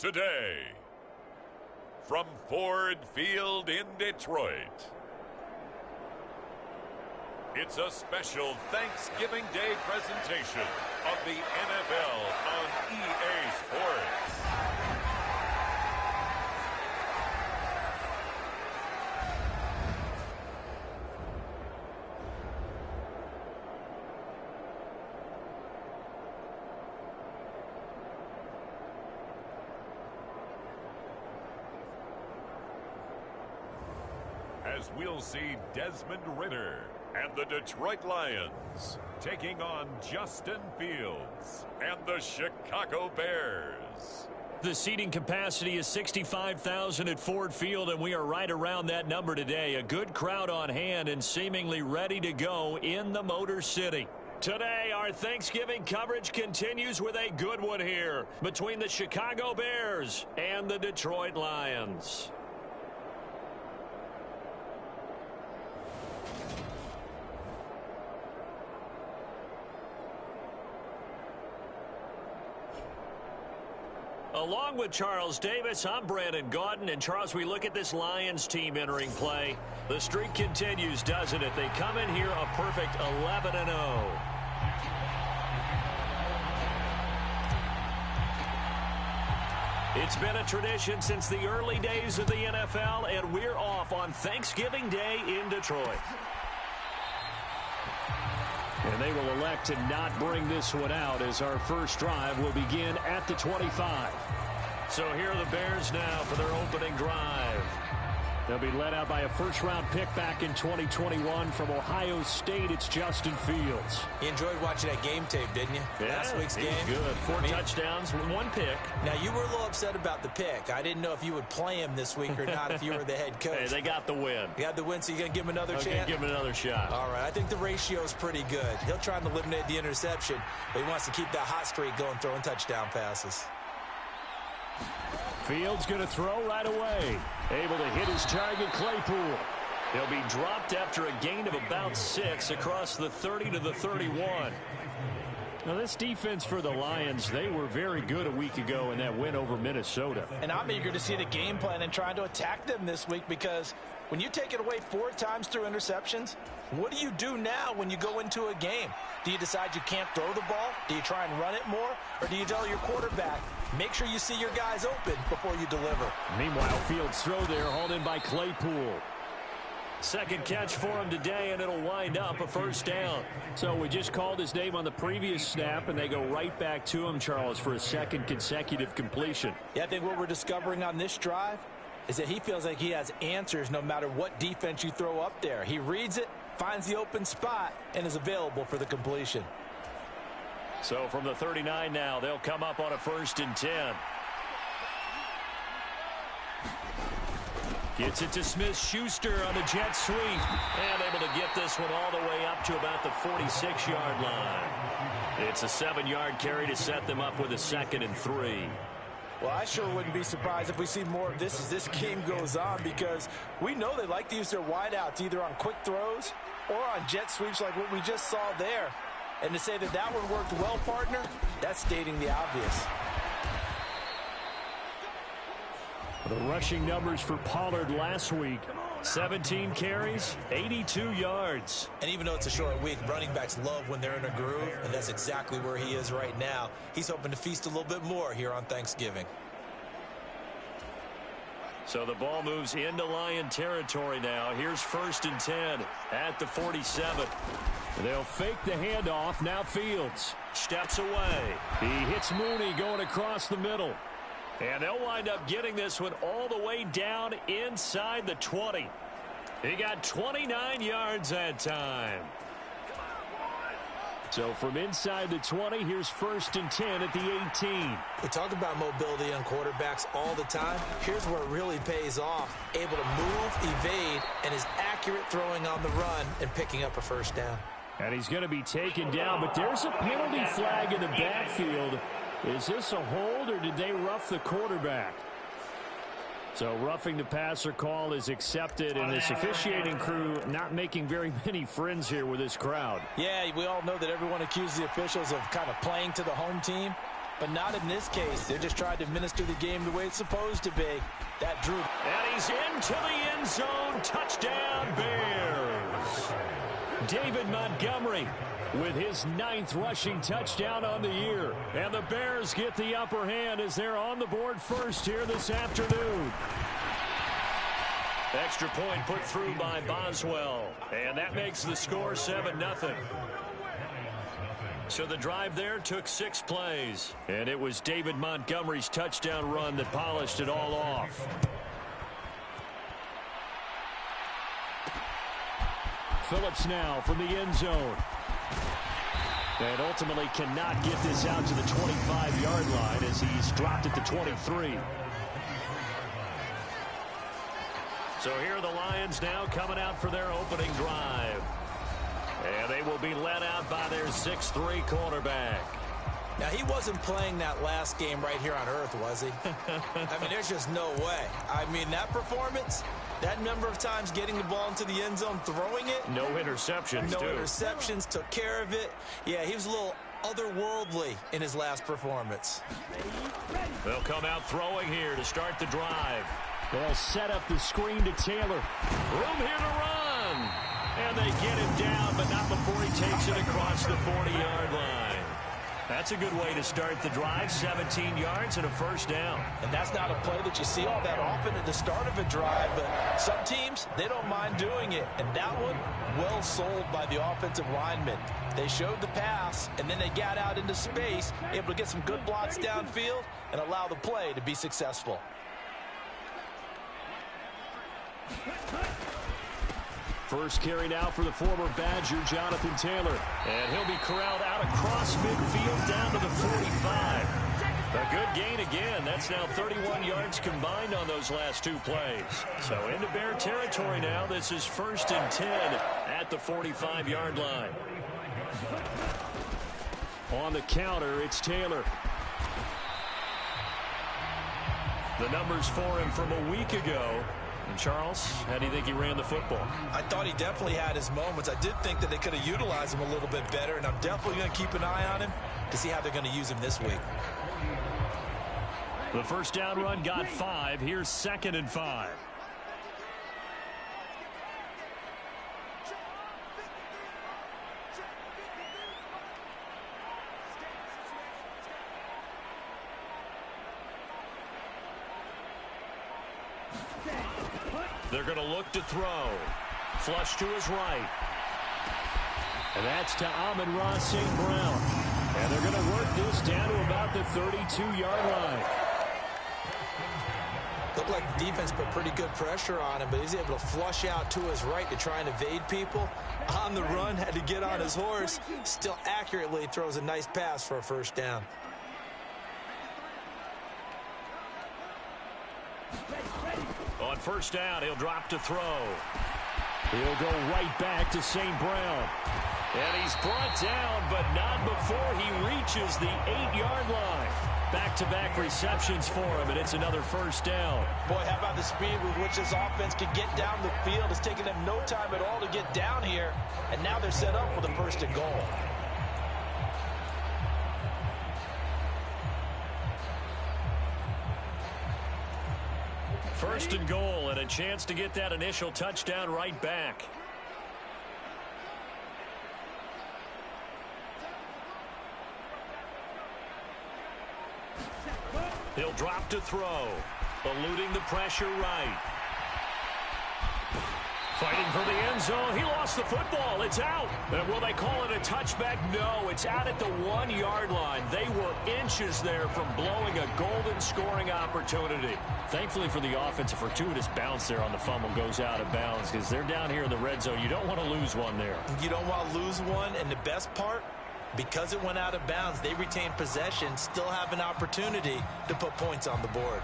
today. From Ford Field in Detroit, it's a special Thanksgiving Day presentation of the NFL on EA Sports. As we'll see Desmond Ridder and the Detroit Lions taking on Justin Fields and the Chicago Bears. The seating capacity is 65,000 at Ford Field, and we are right around that number today. A good crowd on hand and seemingly ready to go in the Motor City. Today, our Thanksgiving coverage continues with a good one here between the Chicago Bears and the Detroit Lions. Along with Charles Davis, I'm Brandon Gaudin. And Charles, we look at this Lions team entering play. The streak continues, doesn't it? They come in here a perfect 11-0. It's been a tradition since the early days of the NFL, and we're off on Thanksgiving Day in Detroit. And they will elect to not bring this one out as our first drive will begin at the 25. So here are the Bears now for their opening drive. They'll be led out by a first-round pick back in 2021 from Ohio State. It's Justin Fields. You enjoyed watching that game tape, didn't you? Yeah, last week's game. Good. Four touchdowns, one pick. Now, you were a little upset about the pick. I didn't know if you would play him this week or not if you were the head coach. Hey, they got the win. You got the win, so you're going to give him another chance? Give him another shot. All right. I think the ratio is pretty good. He'll try and eliminate the interception, but he wants to keep that hot streak going, throwing touchdown passes. Fields going to throw right away. Able to hit his target, Claypool. He'll be dropped after a gain of about 6 across the 30 to the 31. Now, this defense for the Lions, they were very good a week ago in that win over Minnesota. And I'm eager to see the game plan and trying to attack them this week, because when you take it away 4 times through interceptions, what do you do now when you go into a game? Do you decide you can't throw the ball? Do you try and run it more? Or do you tell your quarterback, make sure you see your guys open before you deliver? Meanwhile, Fields' throw there hauled in by Claypool. Second catch for him today, and it'll wind up a first down. So we just called his name on the previous snap, and they go right back to him, Charles, for a second consecutive completion. Yeah, I think what we're discovering on this drive is that he feels like he has answers no matter what defense you throw up there. He reads it, finds the open spot, and is available for the completion. So from the 39 now, they'll come up on a 1st and 10. Gets it to Smith-Schuster on the jet sweep. And able to get this one all the way up to about the 46-yard line. It's a 7-yard carry to set them up with a 2nd and 3. Well, I sure wouldn't be surprised if we see more of this as this game goes on, because we know they like to use their wideouts either on quick throws or on jet sweeps like what we just saw there. And to say that that one worked well, partner, that's stating the obvious. The rushing numbers for Pollard last week, 17 carries, 82 yards. And even though it's a short week, running backs love when they're in a groove, and that's exactly where he is right now. He's hoping to feast a little bit more here on Thanksgiving. So the ball moves into Lion territory now. Here's 1st and 10 at the 47. They'll fake the handoff. Now Fields steps away. He hits Mooney going across the middle. And they'll wind up getting this one all the way down inside the 20. He got 29 yards that time. So from inside the 20, here's 1st and 10 at the 18. We talk about mobility on quarterbacks all the time. Here's where it really pays off. Able to move, evade, and is accurate throwing on the run and picking up a first down. And he's going to be taken down, but there's a penalty flag in the backfield. Is this a hold, or did they rough the quarterback? So roughing the passer call is accepted, and this officiating crew not making very many friends here with this crowd. Yeah, we all know that everyone accuses the officials of kind of playing to the home team. but not in this case. They're just trying to administer the game the way it's supposed to be. That drew. And he's into the end zone. Touchdown, Bears. David Montgomery with his 9th rushing touchdown on the year. And the Bears get the upper hand as they're on the board first here this afternoon. Extra point put through by Boswell. And that makes the score 7-0. So the drive there took 6 plays. And it was David Montgomery's touchdown run that polished it all off. Phillips now from the end zone. And ultimately cannot get this out to the 25-yard line as he's dropped at the 23. So here are the Lions now coming out for their opening drive. And they will be led out by their 6'3" quarterback. Now, he wasn't playing that last game right here on earth, was he? I mean, there's just no way. I mean, that performance, that number of times getting the ball into the end zone, throwing it. No interceptions, No interceptions, took care of it. Yeah, he was a little otherworldly in his last performance. They'll come out throwing here to start the drive. They'll set up the screen to Taylor. Room here to run. And they get him down, but not before he takes it across the 40-yard line. That's a good way to start the drive, 17 yards and a first down. And that's not a play that you see all that often at the start of a drive, but some teams, they don't mind doing it. And that one, well sold by the offensive lineman. They showed the pass, and then they got out into space, able to get some good blocks downfield and allow the play to be successful. First carry now for the former Badger, Jonathan Taylor. And he'll be corralled out across midfield down to the 45. A good gain again. That's now 31 yards combined on those last 2 plays. So into Bear territory now. This is 1st and 10 at the 45-yard line. On the counter, it's Taylor. The numbers for him from a week ago. And Charles, how do you think he ran the football? I thought he definitely had his moments. I did think that they could have utilized him a little bit better, and I'm definitely going to keep an eye on him to see how they're going to use him this week. The first down run got 5. Here's 2nd and 5. They're going to look to throw. Flush to his right. And that's to Amon-Ra St. Brown. And they're going to work this down to about the 32-yard line. Looked like the defense put pretty good pressure on him, but he's able to flush out to his right to try and evade people. On the run, had to get on his horse. Still accurately throws a nice pass for a first down. On first down, he'll drop to throw. He'll go right back to St. Brown. And he's brought down, but not before he reaches the 8-yard line. Back-to-back receptions for him, and it's another first down. Boy, how about the speed with which this offense can get down the field? It's taken them no time at all to get down here, and now they're set up with a 1st and goal. First and goal, and a chance to get that initial touchdown right back. He'll drop to throw, eluding the pressure right. Fighting for the end zone. He lost the football. It's out. And will they call it a touchback? No, it's out at the 1-yard line. They were inches there from blowing a golden scoring opportunity. Thankfully for the offense, a fortuitous bounce there on the fumble goes out of bounds because they're down here in the red zone. You don't want to lose one there. You don't want to lose one, and the best part, because it went out of bounds, they retain possession, still have an opportunity to put points on the board.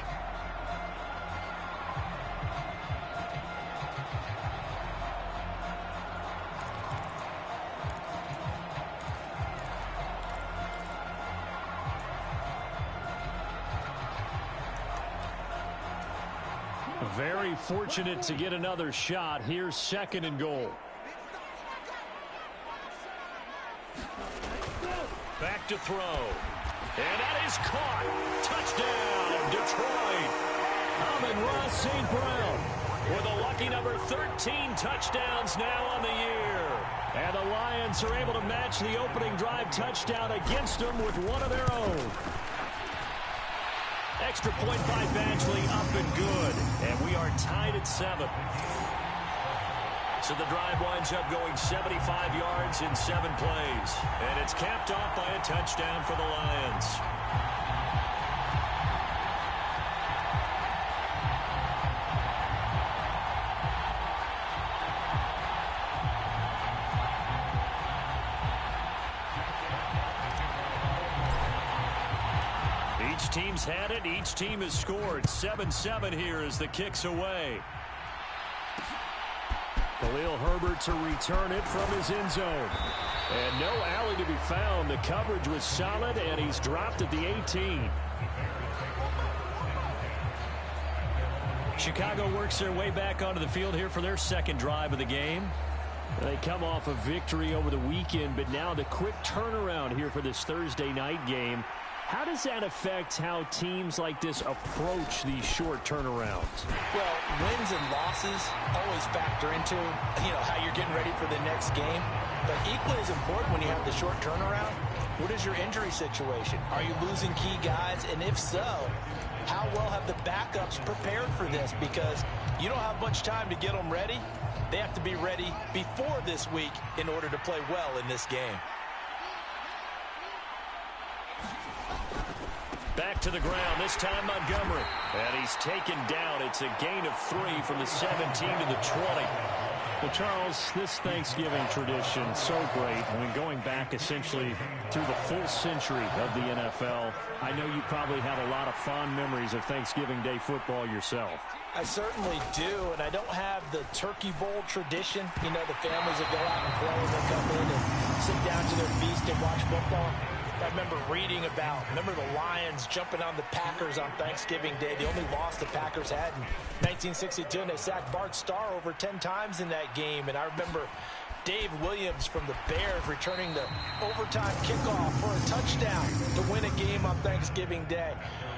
Very fortunate to get another shot. Here's 2nd and goal. Back to throw. And that is caught. Touchdown, Detroit. Amon-Ra St. Brown with a lucky number 13 touchdowns now on the year. And the Lions are able to match the opening drive touchdown against them with one of their own. Extra point by Badgley, up and good. And we are tied at 7. So the drive winds up going 75 yards in 7 plays. And it's capped off by a touchdown for the Lions. Each team's had it. Each team has scored. 7-7 here as the kick's away. Khalil Herbert to return it from his end zone. And no alley to be found. The coverage was solid, and he's dropped at the 18. Chicago works their way back onto the field here for their second drive of the game. They come off a victory over the weekend, but now the quick turnaround here for this Thursday night game. How does that affect how teams like this approach these short turnarounds? Well, wins and losses always factor into, how you're getting ready for the next game. But equally as important when you have the short turnaround, what is your injury situation? Are you losing key guys? And if so, how well have the backups prepared for this? Because you don't have much time to get them ready. They have to be ready before this week in order to play well in this game. Back to the ground, this time Montgomery. And he's taken down. It's a gain of 3 from the 17 to the 20. Well, Charles, this Thanksgiving tradition, so great. I mean, going back essentially through the full century of the NFL, I know you probably have a lot of fond memories of Thanksgiving Day football yourself. I certainly do, and I don't have the Turkey Bowl tradition. The families that go out and play and they come in and sit down to their feast and watch football. I remember reading remember the Lions jumping on the Packers on Thanksgiving Day. The only loss the Packers had in 1962, and they sacked Bart Starr over 10 times in that game. And I remember Dave Williams from the Bears returning the overtime kickoff for a touchdown to win a game on Thanksgiving Day.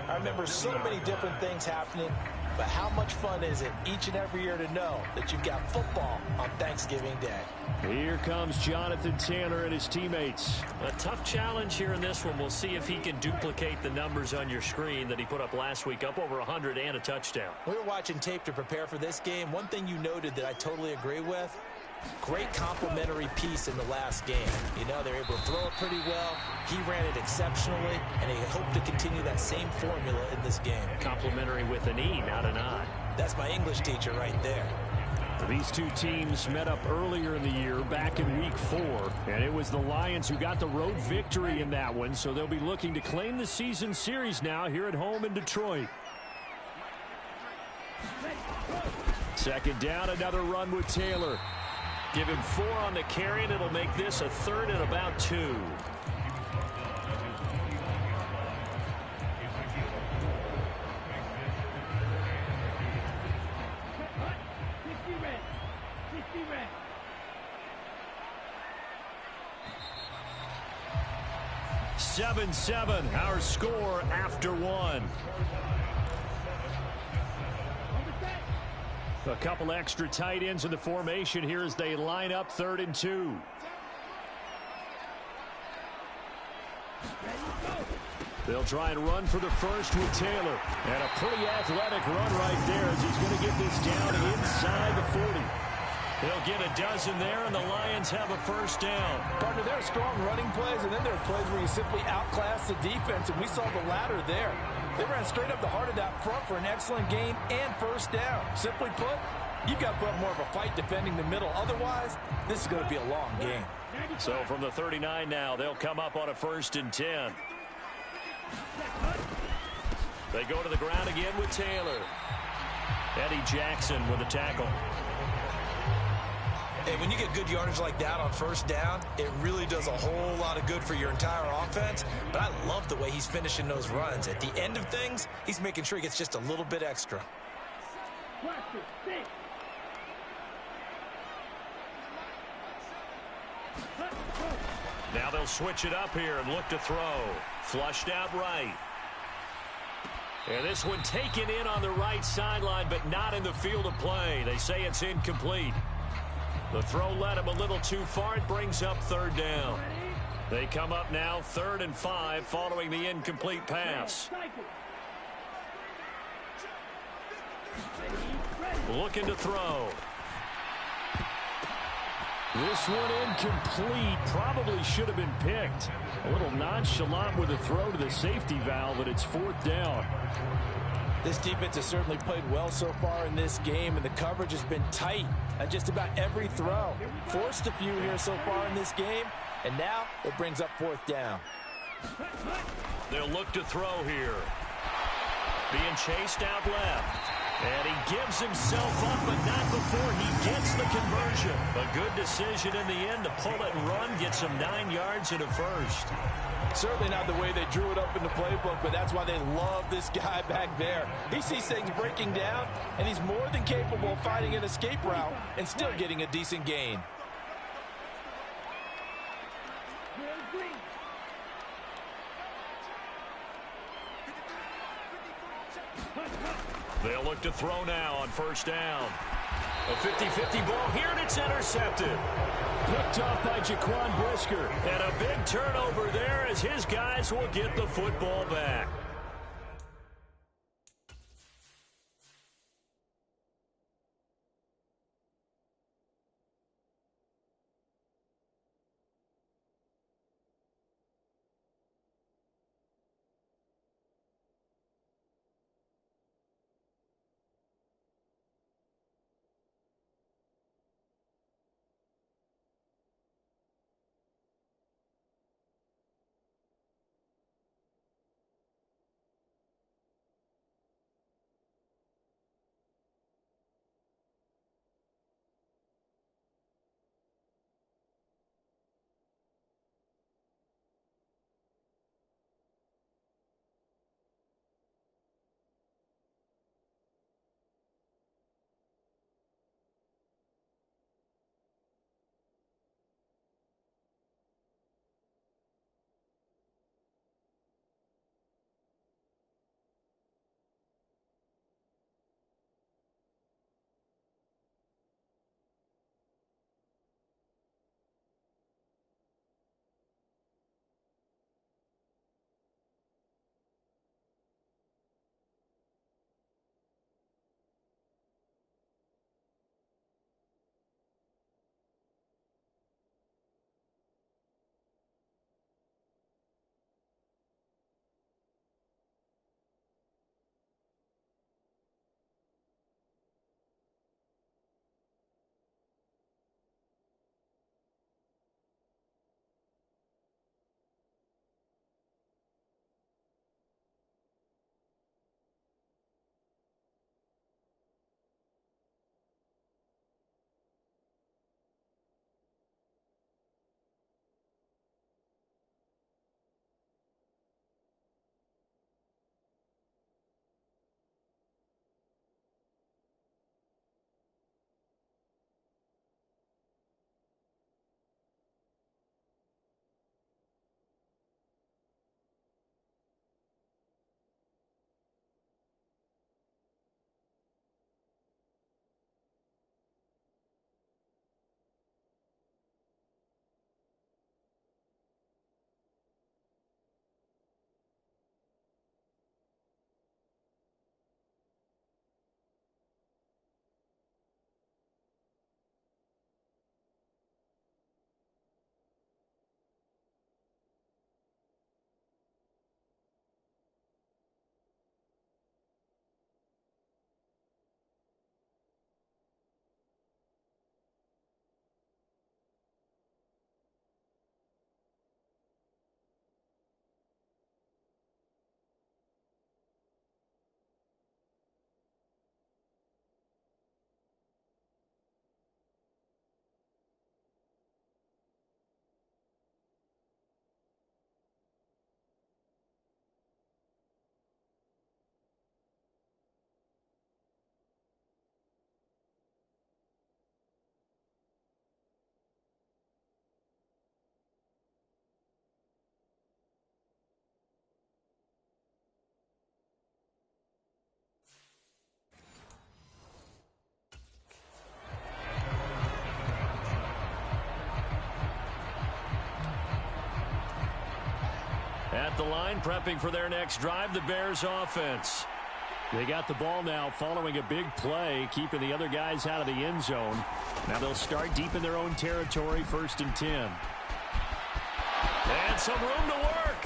I remember so many different things happening. But how much fun is it each and every year to know that you've got football on Thanksgiving Day? Here comes Jonathan Tanner and his teammates. A tough challenge here in this one. We'll see if he can duplicate the numbers on your screen that he put up last week, up over 100 and a touchdown. We were watching tape to prepare for this game. One thing you noted that I totally agree with, great complimentary piece in the last game. They're able to throw it pretty well. He ran it exceptionally, and he hoped to continue that same formula in this game. Complimentary with an E, not an I. That's my English teacher right there. These two teams met up earlier in the year, back in Week 4, and it was the Lions who got the road victory in that one, so they'll be looking to claim the season series now here at home in Detroit. Second down, another run with Taylor. Give him 4 on the carry, and it'll make this a 3rd and about 2. Seven, our score after 1. A couple extra tight ends in the formation here as they line up 3rd and 2. They'll try and run for the first with Taylor. And a pretty athletic run right there as he's going to get this down inside the 40. They'll get a dozen there, and the Lions have a first down. Partner, there are strong running plays, and then there are plays where you simply outclass the defense, and we saw the latter there. They ran straight up the heart of that front for an excellent gain and first down. Simply put, you've got to put more of a fight defending the middle. Otherwise, this is going to be a long game. So from the 39 now, they'll come up on a 1st and 10. They go to the ground again with Taylor. Eddie Jackson with a tackle. Hey, when you get good yardage like that on first down, it really does a whole lot of good for your entire offense. But I love the way he's finishing those runs. At the end of things, he's making sure he gets just a little bit extra. Now they'll switch it up here and look to throw. Flushed out right. And this one taken in on the right sideline, but not in the field of play. They say it's incomplete. The throw led him a little too far. It brings up third down. They come up now 3rd and 5 following the incomplete pass. Looking to throw. This one incomplete. Probably should have been picked. A little nonchalant with a throw to the safety valve, and it's 4th down. This defense has certainly played well so far in this game, and the coverage has been tight at just about every throw. Forced a few here so far in this game, and now it brings up 4th down. They'll look to throw here. Being chased out left. And he gives himself up, but not before he gets the conversion. A good decision in the end to pull it and run, gets him 9 yards and a first. Certainly not the way they drew it up in the playbook, but that's why they love this guy back there. He sees things breaking down, and he's more than capable of finding an escape route and still getting a decent gain. They'll look to throw now on 1st down. A 50-50 ball here, and it's intercepted. Picked off by Jaquan Brisker. And a big turnover there as his guys will get the football back. At the line, prepping for their next drive, the Bears offense. They got the ball now following a big play, keeping the other guys out of the end zone. Now they'll start deep in their own territory, 1st and 10. And some room to work.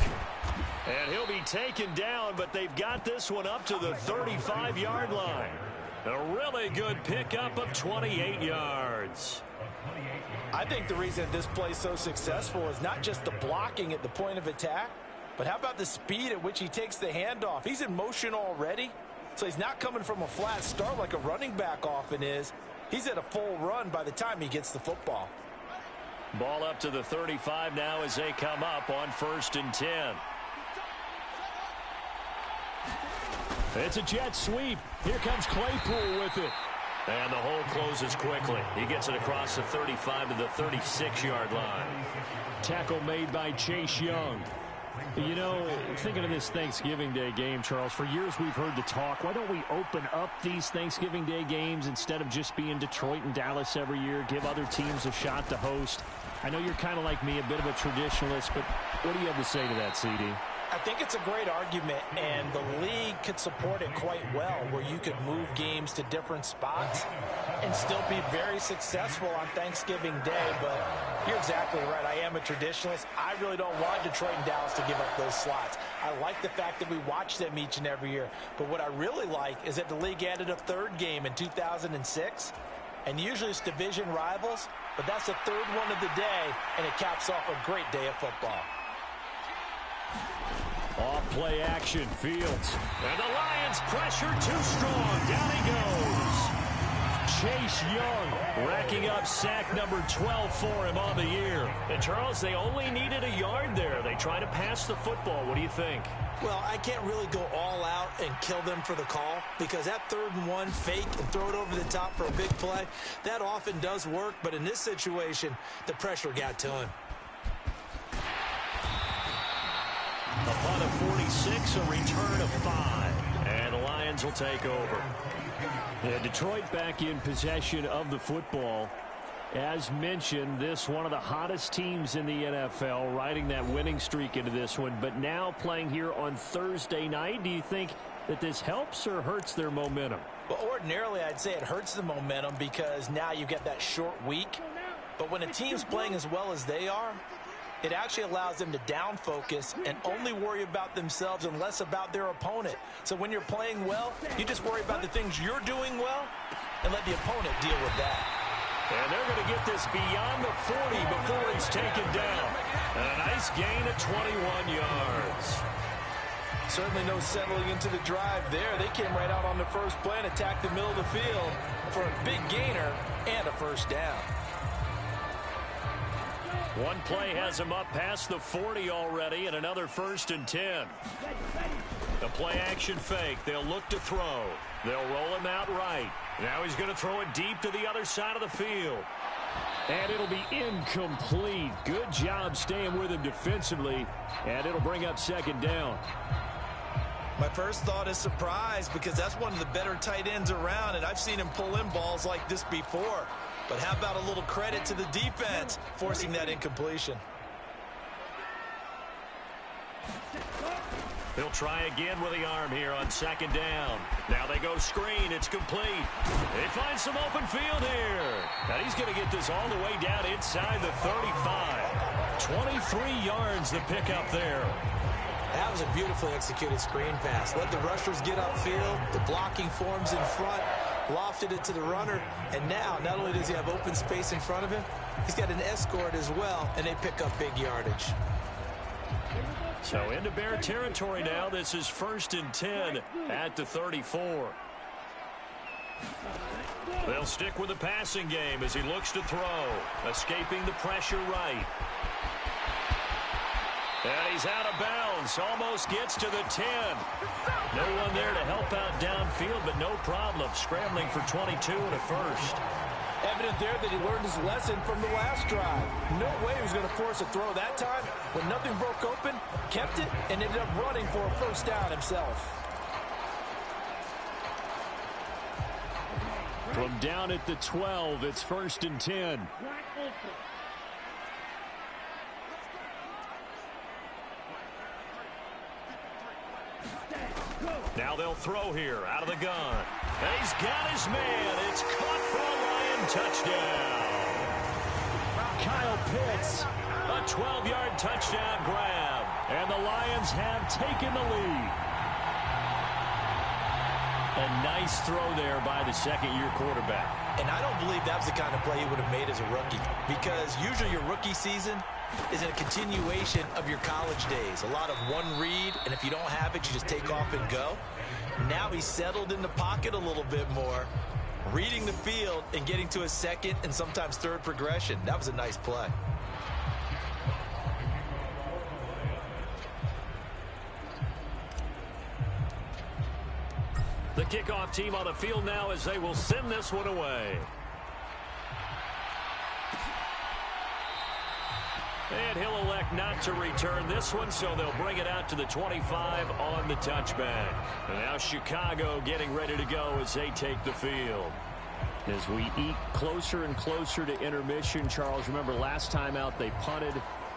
And he'll be taken down, but they've got this one up to the 35-yard line. A really good pickup of 28 yards. I think the reason this play is so successful is not just the blocking at the point of attack, but how about the speed at which he takes the handoff? He's in motion already, so he's not coming from a flat start like a running back often is. He's at a full run by the time he gets the football. Ball up to the 35 now as they come up on 1st and 10. It's a jet sweep. Here comes Claypool with it. And the hole closes quickly. He gets it across the 35 to the 36-yard line. Tackle made by Chase Young. You know, thinking of this Thanksgiving Day game, Charles, for years we've heard the talk, why don't we open up these Thanksgiving Day games instead of just being Detroit and Dallas every year, give other teams a shot to host? I know you're kind of like me, a bit of a traditionalist, but what do you have to say to that, CD? I think it's a great argument, and the league could support it quite well, where you could move games to different spots and still be very successful on Thanksgiving Day. But you're exactly right. I am a traditionalist. I really don't want Detroit and Dallas to give up those slots. I like the fact that we watch them each and every year. But what I really like is that the league added a 3rd game in 2006. And usually it's division rivals, but that's the 3rd one of the day, and it caps off a great day of football. Off play action, Fields. And the Lions pressure too strong. Down he goes. Chase Young racking up sack number 12 for him on the year. And Charles, they only needed a yard there. They try to pass the football. What do you think? Well, I can't really go all out and kill them for the call because that 3rd and 1 fake and throw it over the top for a big play, that often does work. But in this situation, the pressure got to him. Upon a 46, a return of 5. And the Lions will take over. Yeah, Detroit back in possession of the football. As mentioned, this one of the hottest teams in the NFL, riding that winning streak into this one. But now playing here on Thursday night, do you think that this helps or hurts their momentum? Well, ordinarily, I'd say it hurts the momentum because now you get that short week. But when a team's playing as well as they are, it actually allows them to down focus and only worry about themselves and less about their opponent. So when you're playing well, you just worry about the things you're doing well and let the opponent deal with that. And they're going to get this beyond the 40 before he's taken down. And a nice gain of 21 yards. Certainly no settling into the drive there. They came right out on the first play and attacked the middle of the field for a big gainer and a 1st down. One play has him up past the 40 already, and another 1st and 10. The play action fake. They'll look to throw. They'll roll him out right. Now he's going to throw it deep to the other side of the field. And it'll be incomplete. Good job staying with him defensively, and it'll bring up 2nd down. My first thought is surprise because that's one of the better tight ends around, and I've seen him pull in balls like this before. But how about a little credit to the defense forcing that incompletion? He'll try again with the arm here on 2nd down. Now they go screen. It's complete. They find some open field here. And he's going to get this all the way down inside the 35. 23 yards the pickup there. That was a beautifully executed screen pass. Let the rushers get upfield. The blocking forms in front. Lofted it to the runner. And now, not only does he have open space in front of him, he's got an escort as well, and they pick up big yardage. So into Bear territory now. This is 1st and 10 at the 34. They'll stick with the passing game as he looks to throw. Escaping the pressure right. And he's out of bounds. Almost gets to the 10. No one there to help out downfield, but no problem. Scrambling for 22 and a 1st. Evident there that he learned his lesson from the last drive. No way he was going to force a throw that time. When nothing broke open, kept it, and ended up running for a 1st down himself. From down at the 12, it's 1st and 10. Now they'll throw here out of the gun. And he's got his man. It's caught for a Lion touchdown. Kyle Pitts, a 12-yard touchdown grab. And the Lions have taken the lead. A nice throw there by the second-year quarterback. And I don't believe that was the kind of play he would have made as a rookie, because usually your rookie season is a continuation of your college days. A lot of one read, and if you don't have it, you just take off and go. Now he's settled in the pocket a little bit more, reading the field and getting to a second and sometimes third progression. That was a nice play. The kickoff team on the field now as they will send this one away. And he'll elect not to return this one, so they'll bring it out to the 25 on the touchback. And now Chicago getting ready to go as they take the field. As we eat closer and closer to intermission, Charles, remember last time out they punted.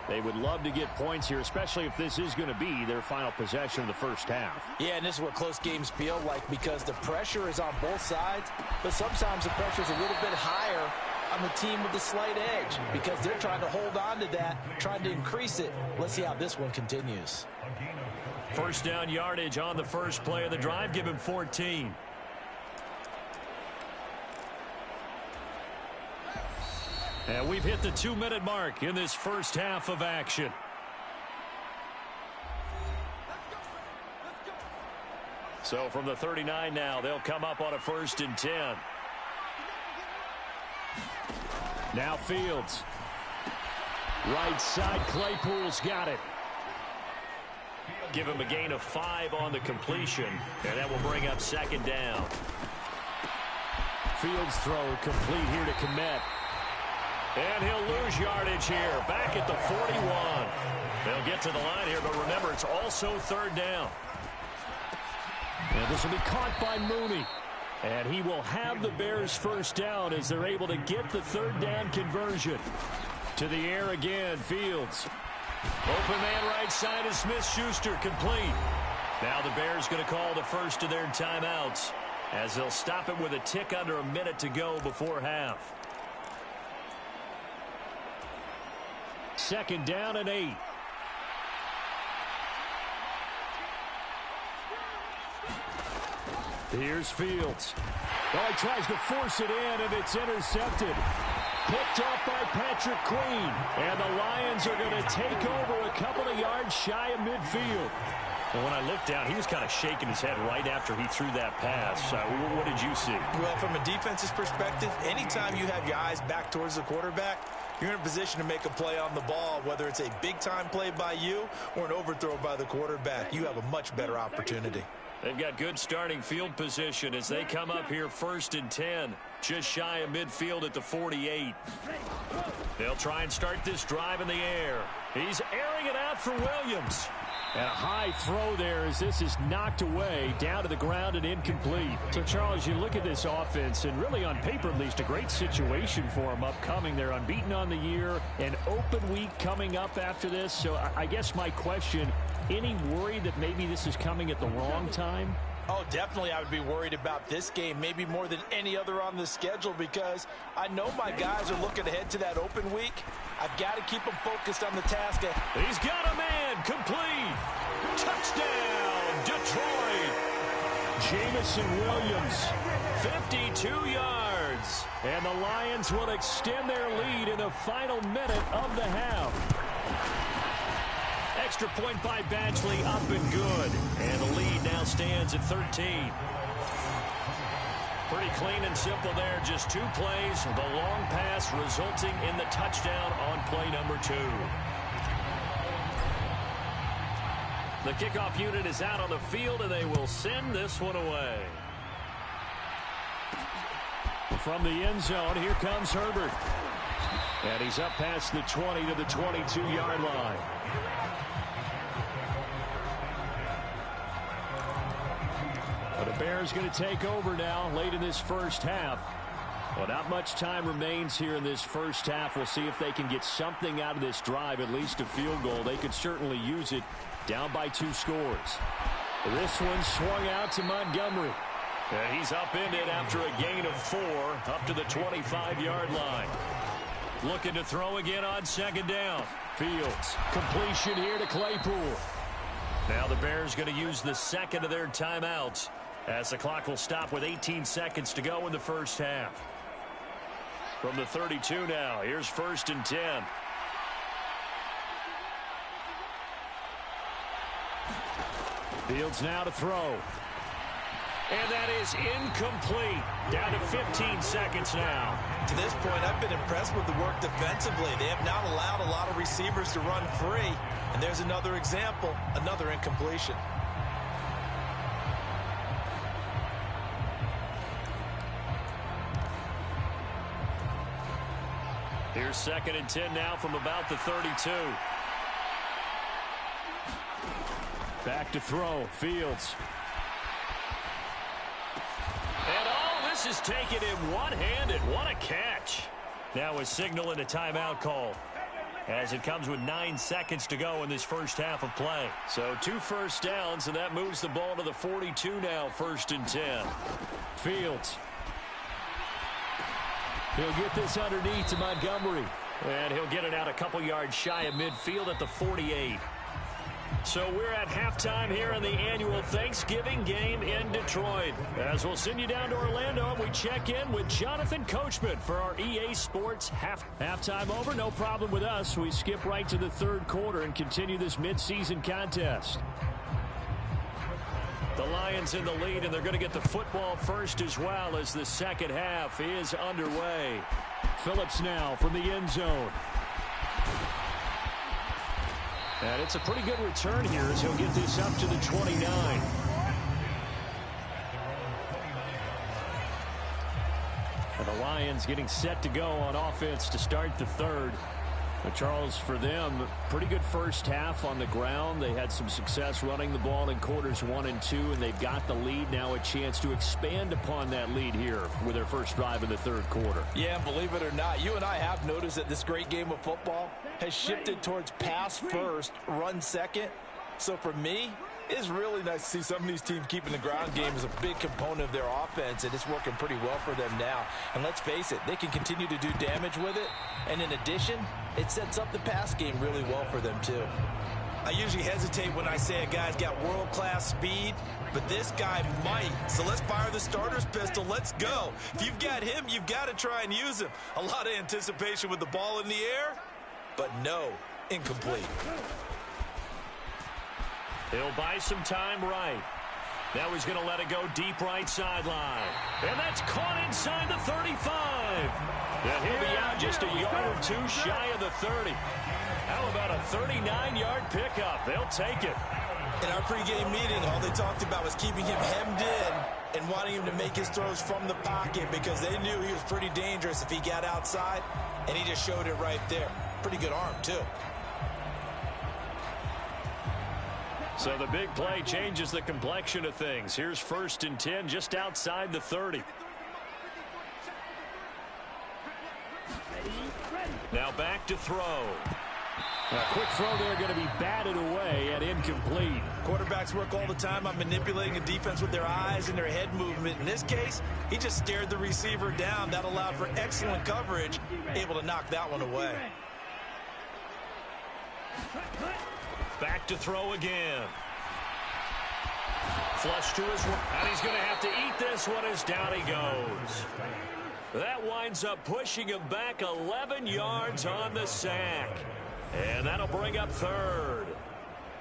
They would love to get points here, especially if this is going to be their final possession of the first half. Yeah, and this is what close games feel like, because the pressure is on both sides, but sometimes the pressure is a little bit higher on the team with the slight edge, because they're trying to hold on to that, trying to increase it. Let's see how this one continues. First down yardage on the first play of the drive. Give him 14. And we've hit the 2-minute mark in this first half of action. So from the 39 now, they'll come up on a 1st and 10. Now Fields. Right side, Claypool's got it. Give him a gain of 5 on the completion, and that will bring up 2nd down. Fields throw complete here to Kmet. And he'll lose yardage here, back at the 41. They'll get to the line here, but remember, it's also 3rd down. And this will be caught by Mooney. And he will have the Bears first down as they're able to get the 3rd down conversion. To the air again, Fields. Open man right side is Smith-Schuster, complete. Now the Bears going to call the first of their timeouts as they'll stop it with a tick under a minute to go before half. 2nd down and 8. Here's Fields. Oh, he tries to force it in, and it's intercepted. Picked off by Patrick Queen. And the Lions are going to take over a couple of yards shy of midfield. Well, when I looked down, he was kind of shaking his head right after he threw that pass. What did you see? Well, from a defense's perspective, anytime you have your eyes back towards the quarterback, you're in a position to make a play on the ball, whether it's a big-time play by you or an overthrow by the quarterback. You have a much better opportunity. They've got good starting field position as they come up here 1st and 10, just shy of midfield at the 48. They'll try and start this drive in the air. He's airing it out for Williams. And a high throw there as this is knocked away, down to the ground and incomplete. So, Charles, you look at this offense, and really on paper at least, a great situation for them upcoming. They're unbeaten on the year, an open week coming up after this. So I guess my question, any worry that maybe this is coming at the wrong time? Oh, definitely I would be worried about this game, maybe more than any other on the schedule, because I know my guys are looking ahead to that open week. I've got to keep them focused on the task. He's got a man, complete. Touchdown, Detroit. Jamison Williams. 52 yards. And the Lions will extend their lead in the final minute of the half. Extra point by Badgley, up and good. And the lead now stands at 13. Pretty clean and simple there. Just 2 plays. The long pass resulting in the touchdown on play number 2. The kickoff unit is out on the field, and they will send this one away. From the end zone, here comes Herbert. And he's up past the 20 to the 22-yard line. But the Bears going to take over now late in this first half. Well, not much time remains here in this first half. We'll see if they can get something out of this drive, at least a field goal. They could certainly use it, down by 2 scores. This one swung out to Montgomery. And he's upended after a gain of 4 up to the 25-yard line. Looking to throw again on second down. Fields. Completion here to Claypool. Now the Bears going to use the second of their timeouts as the clock will stop with 18 seconds to go in the first half. From the 32 now, here's 1st and 10. Fields now to throw. And that is incomplete. Down to 15 seconds now. To this point, I've been impressed with the work defensively. They have not allowed a lot of receivers to run free. And there's another example, another incompletion. Here's 2nd and 10 now from about the 32. Back to throw. Fields. And this is taken in one-handed. What a catch. Now a signal and a timeout call as it comes with 9 seconds to go in this first half of play. So 2 first downs, and that moves the ball to the 42 now, 1st and 10. Fields. He'll get this underneath to Montgomery. And he'll get it out a couple yards shy of midfield at the 48. So we're at halftime here in the annual Thanksgiving game in Detroit. As we'll send you down to Orlando, and we check in with Jonathan Coachman for our EA Sports halftime over. No problem with us. We skip right to the 3rd quarter and continue this midseason contest. The Lions in the lead, and they're going to get the football first as well as the second half is underway. Phillips now from the end zone. And it's a pretty good return here as he'll get this up to the 29. And the Lions getting set to go on offense to start the 3rd. But Charles, for them, pretty good first half on the ground. They had some success running the ball in quarters 1 and 2, and they've got the lead now, a chance to expand upon that lead here with their first drive in the 3rd quarter. Yeah, and believe it or not, you and I have noticed that this great game of football has shifted towards pass first, run second. So for me, it's really nice to see some of these teams keeping the ground game as a big component of their offense, and it's working pretty well for them now. And let's face it, they can continue to do damage with it. And in addition, it sets up the pass game really well for them too. I usually hesitate when I say a guy's got world-class speed, but this guy might. So let's fire the starter's pistol. Let's go. If you've got him, you've got to try and use him. A lot of anticipation with the ball in the air, but no, incomplete. He'll buy some time right. Now he's going to let it go deep right sideline. And that's caught inside the 35. And he'll be out just a yard or 2 shy of the 30. How about a 39-yard pickup? They'll take it. In our pregame meeting, all they talked about was keeping him hemmed in and wanting him to make his throws from the pocket because they knew he was pretty dangerous if he got outside, and he just showed it right there. Pretty good arm, too. So the big play changes the complexion of things. Here's 1st and 10 just outside the 30. Now back to throw. A quick throw there going to be batted away and incomplete. Quarterbacks work all the time on manipulating a defense with their eyes and their head movement. In this case, he just stared the receiver down. That allowed for excellent coverage, able to knock that one away. Back to throw again. Flush to his one. And he's going to have to eat this one as down he goes. That winds up pushing him back 11 yards on the sack. And that'll bring up 3rd.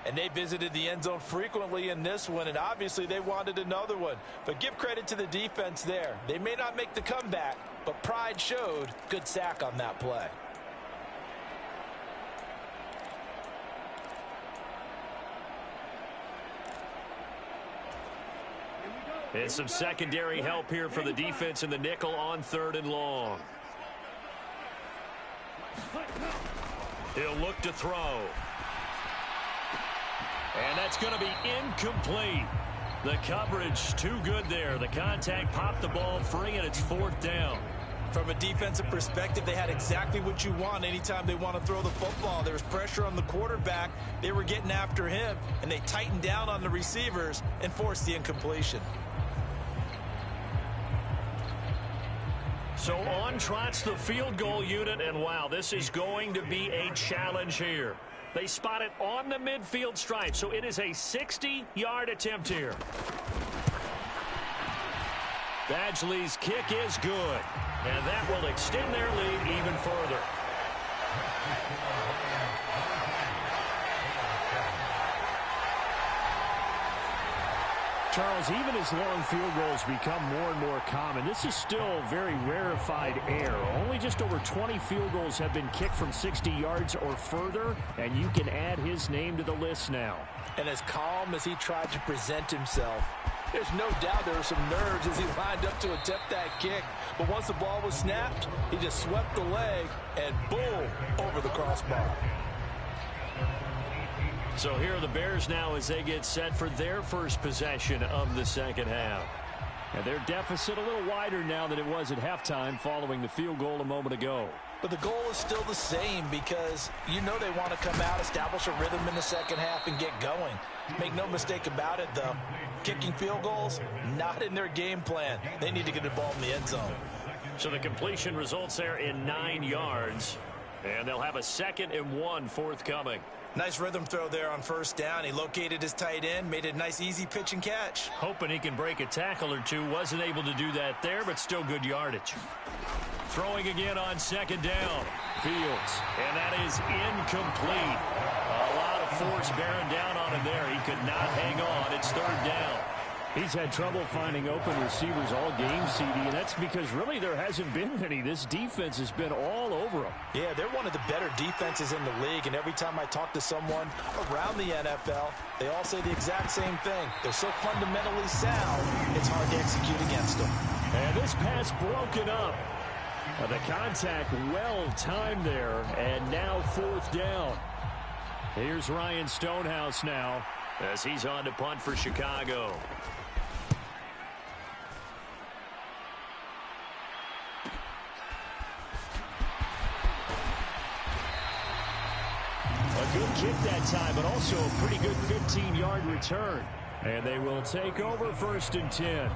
And they visited the end zone frequently in this one, and obviously they wanted another one. But give credit to the defense there. They may not make the comeback, but pride showed. Good sack on that play. And some secondary help here for the defense in the nickel on 3rd and long. He'll look to throw. And that's going to be incomplete. The coverage too good there. The contact popped the ball free, and it's 4th down. From a defensive perspective, they had exactly what you want anytime they want to throw the football. There was pressure on the quarterback. They were getting after him, and they tightened down on the receivers and forced the incompletion. So on trots the field goal unit, and wow, this is going to be a challenge here. They spot it on the midfield stripe, so it is a 60-yard attempt here. Badgley's kick is good, and that will extend their lead even further. Charles, even as long field goals become more and more common, this is still very rarefied air. Only just over 20 field goals have been kicked from 60 yards or further, and you can add his name to the list now. And as calm as he tried to present himself, there's no doubt there were some nerves as he lined up to attempt that kick. But once the ball was snapped, he just swept the leg and boom, over the crossbar. So here are the Bears now as they get set for their first possession of the second half. And their deficit a little wider now than it was at halftime following the field goal a moment ago. But the goal is still the same because you know they want to come out, establish a rhythm in the second half, and get going. Make no mistake about it, though. Kicking field goals, not in their game plan. They need to get the ball in the end zone. So the completion results there in 9 yards. And they'll have a 2nd and 1 forthcoming. Nice rhythm throw there on first down. He located his tight end, made a nice easy pitch and catch. Hoping he can break a tackle or two. Wasn't able to do that there, but still good yardage. Throwing again on 2nd down. Fields. And that is incomplete. A lot of force bearing down on him there. He could not hang on. It's 3rd down. He's had trouble finding open receivers all game, CD, and that's because really there hasn't been many. This defense has been all over him. Yeah, they're one of the better defenses in the league, and every time I talk to someone around the NFL, they all say the exact same thing. They're so fundamentally sound, it's hard to execute against them. And this pass broken up. The contact well timed there, and now 4th down. Here's Ryan Stonehouse now as he's on to punt for Chicago. A good kick that time, but also a pretty good 15-yard return. And they will take over 1st and 10.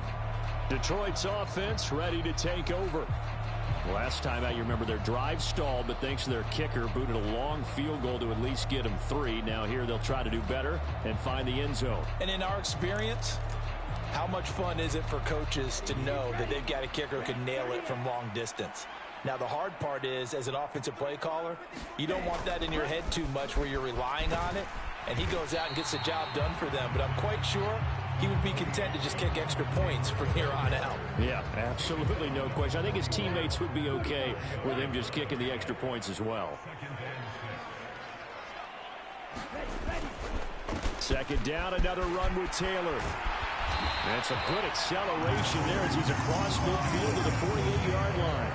Detroit's offense ready to take over. Last time out, you remember their drive stalled, but thanks to their kicker, booted a long field goal to at least get them 3. Now here they'll try to do better and find the end zone. And in our experience, how much fun is it for coaches to know that they've got a kicker who can nail it from long distance? Now, the hard part is, as an offensive play caller, you don't want that in your head too much where you're relying on it, and he goes out and gets the job done for them. But I'm quite sure he would be content to just kick extra points from here on out. Yeah, absolutely no question. I think his teammates would be okay with him just kicking the extra points as well. 2nd down, another run with Taylor. That's a good acceleration there as he's across midfield to the 48-yard line.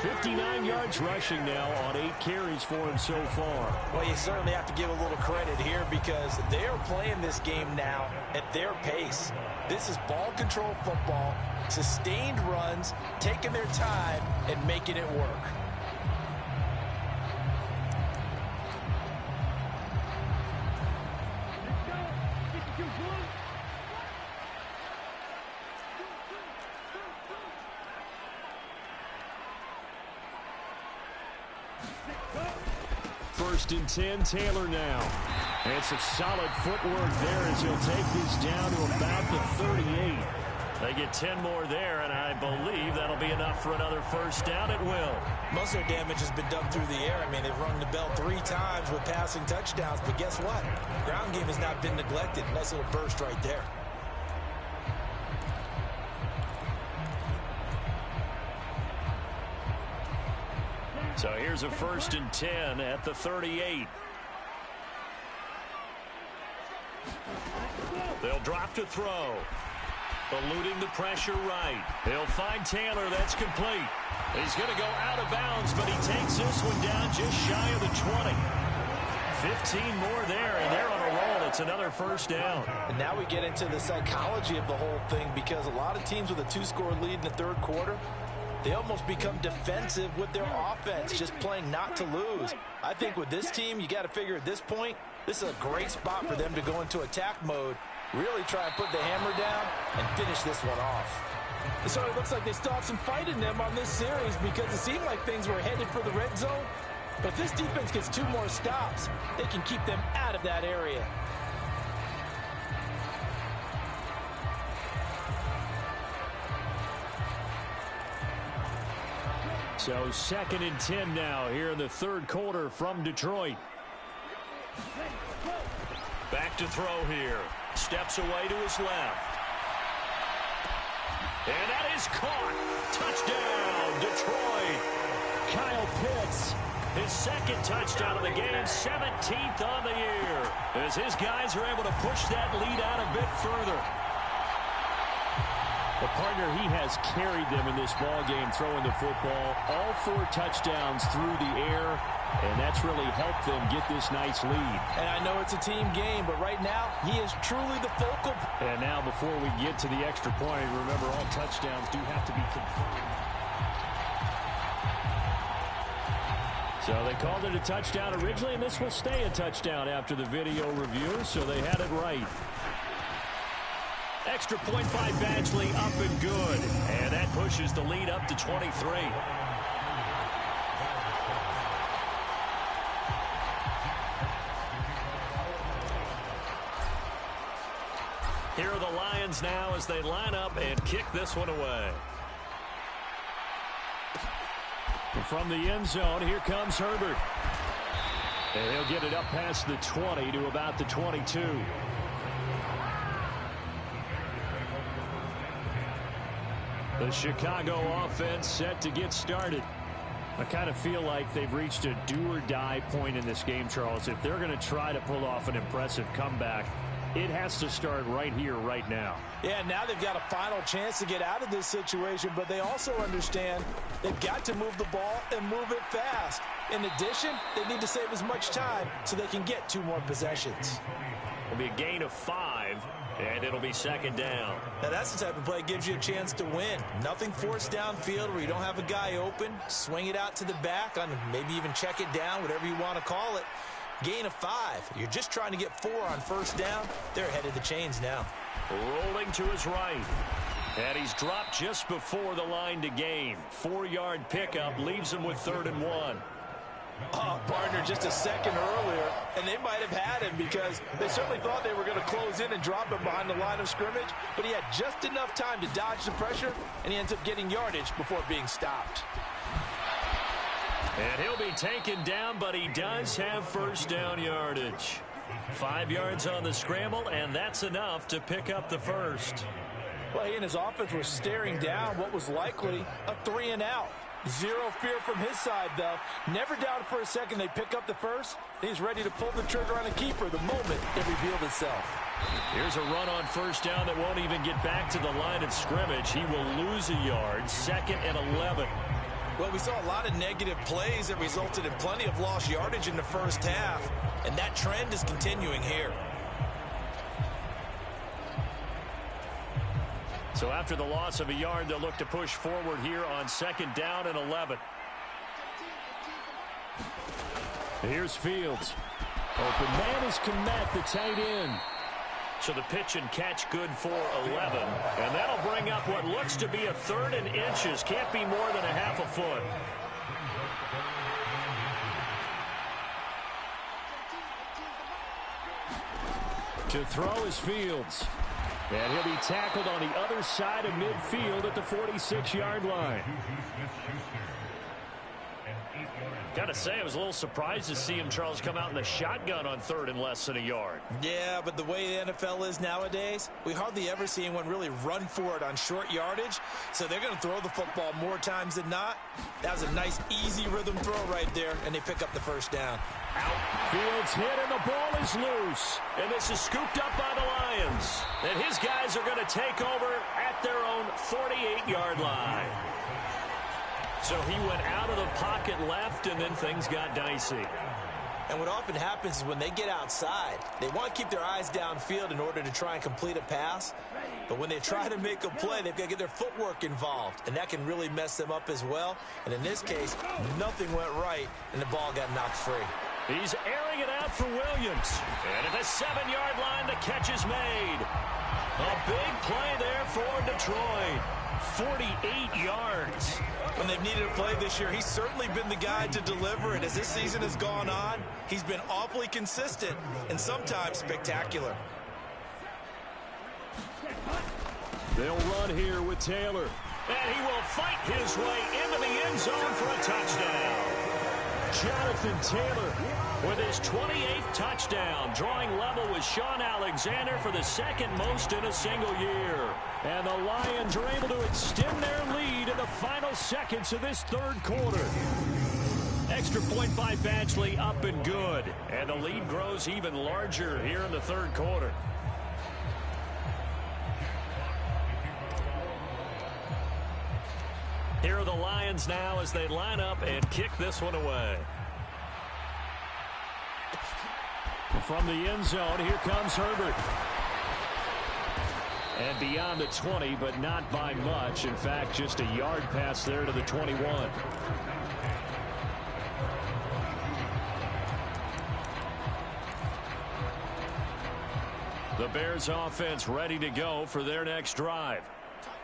59 yards rushing now on 8 carries for him so far. Well, you certainly have to give a little credit here because they are playing this game now at their pace. This is ball control football, sustained runs, taking their time and making it work. First and 10, Taylor now. And some solid footwork there as he'll take this down to about the 38. They get 10 more there, and I believe that'll be enough for another 1st down. It will. Most of their damage has been done through the air. I mean, they've rung the bell 3 times with passing touchdowns, but guess what? Ground game has not been neglected. Nice little burst right there. So here's a 1st and 10 at the 38. They'll drop to throw. Eluding the pressure right. They'll find Taylor. That's complete. He's going to go out of bounds, but he takes this one down just shy of the 20. 15 more there, and they're on a roll. It's another 1st down. And now we get into the psychology of the whole thing because a lot of teams with a 2-score lead in the 3rd quarter, they almost become defensive with their offense, just playing not to lose. I think with this team, you got to figure at this point, this is a great spot for them to go into attack mode, really try and put the hammer down and finish this one off. So it looks like they still have some fight in them on this series because it seemed like things were headed for the red zone. But this defense gets 2 more stops. They can keep them out of that area. So 2nd and 10 now here in the third quarter from Detroit. Back to throw here. Steps away to his left. And that is caught. Touchdown, Detroit. Kyle Pitts, his 2nd touchdown of the game, 17th on the year, as his guys are able to push that lead out a bit further. The partner, he has carried them in this ball game, throwing the football. All 4 touchdowns through the air, and that's really helped them get this nice lead. And I know it's a team game, but right now, he is truly the focal. And now before we get to the extra point, remember all touchdowns do have to be confirmed. So they called it a touchdown originally, and this will stay a touchdown after the video review, so they had it right. Extra point by Badgley, up and good. And that pushes the lead up to 23. Here are the Lions now as they line up and kick this one away. From the end zone, here comes Herbert. And he'll get it up past the 20 to about the 22. The Chicago offense set to get started. I kind of feel like they've reached a do-or-die point in this game, Charles. If they're going to try to pull off an impressive comeback, it has to start right here, right now. Yeah, now they've got a final chance to get out of this situation, but they also understand they've got to move the ball and move it fast. In addition, they need to save as much time so they can get 2 more possessions. It'll be a gain of 5, and it'll be 2nd down. Now that's the type of play that gives you a chance to win. Nothing forced downfield where you don't have a guy open. Swing it out to the back, on maybe even check it down, whatever you want to call it. Gain of 5. You're just trying to get 4 on 1st down. They're ahead of the chains now. Rolling to his right. And he's dropped just before the line to gain. 4-yard pickup leaves him with 3rd and 1. Oh, partner, just a second earlier, and they might have had him because they certainly thought they were going to close in and drop him behind the line of scrimmage, but he had just enough time to dodge the pressure, and he ends up getting yardage before being stopped. And he'll be taken down, but he does have 1st down yardage. 5 yards on the scramble, and that's enough to pick up the 1st. Well, he and his offense were staring down what was likely a 3-and-out. Zero fear from his side, though. Never doubted for a second they'd pick up the 1st. He's ready to pull the trigger on a keeper the moment it revealed itself. Here's a run on 1st down that won't even get back to the line of scrimmage. He will lose a yard. 2nd and 11. Well, we saw a lot of negative plays that resulted in plenty of lost yardage in the 1st half, and that trend is continuing here. So after the loss of a yard, they'll look to push forward here on 2nd down and 11. Here's Fields. Open man is Kmet, the tight end. So the pitch and catch good for 11. And that'll bring up what looks to be a 3rd and inches. Can't be more than a half a foot. To throw is Fields. And he'll be tackled on the other side of midfield at the 46-yard line. Got to say, I was a little surprised to see him, Charles, come out in the shotgun on 3rd and less than a yard. Yeah, but the way the NFL is nowadays, we hardly ever see anyone really run for it on short yardage. So they're going to throw the football more times than not. That was a nice, easy rhythm throw right there, and they pick up the 1st down. Out. Fields hit, and the ball is loose. And this is scooped up by the Lions. And his guys are going to take over at their own 48-yard line. So he went out of the pocket left, and then things got dicey. And what often happens is when they get outside, they want to keep their eyes downfield in order to try and complete a pass. But when they try to make a play, they've got to get their footwork involved, and that can really mess them up as well. And in this case, nothing went right, and the ball got knocked free. He's airing it out for Williams. And at the 7-yard line, the catch is made. A big play there for Detroit. 48 yards. When they've needed a play this year, he's certainly been the guy to deliver it. As this season has gone on, he's been awfully consistent and sometimes spectacular. They'll run here with Taylor. And he will fight his way into the end zone for a touchdown. Jonathan Taylor with his 28th touchdown, drawing level with Sean Alexander for the second most in a single year. And the Lions are able to extend their lead in the final seconds of this third quarter. Extra point by Badgley, up and good. And the lead grows even larger here in the third quarter. Here are the Lions now as they line up and kick this one away. From the end zone, here comes Herbert. And beyond the 20, but not by much. In fact, just a yard pass there to the 21. The Bears offense ready to go for their next drive.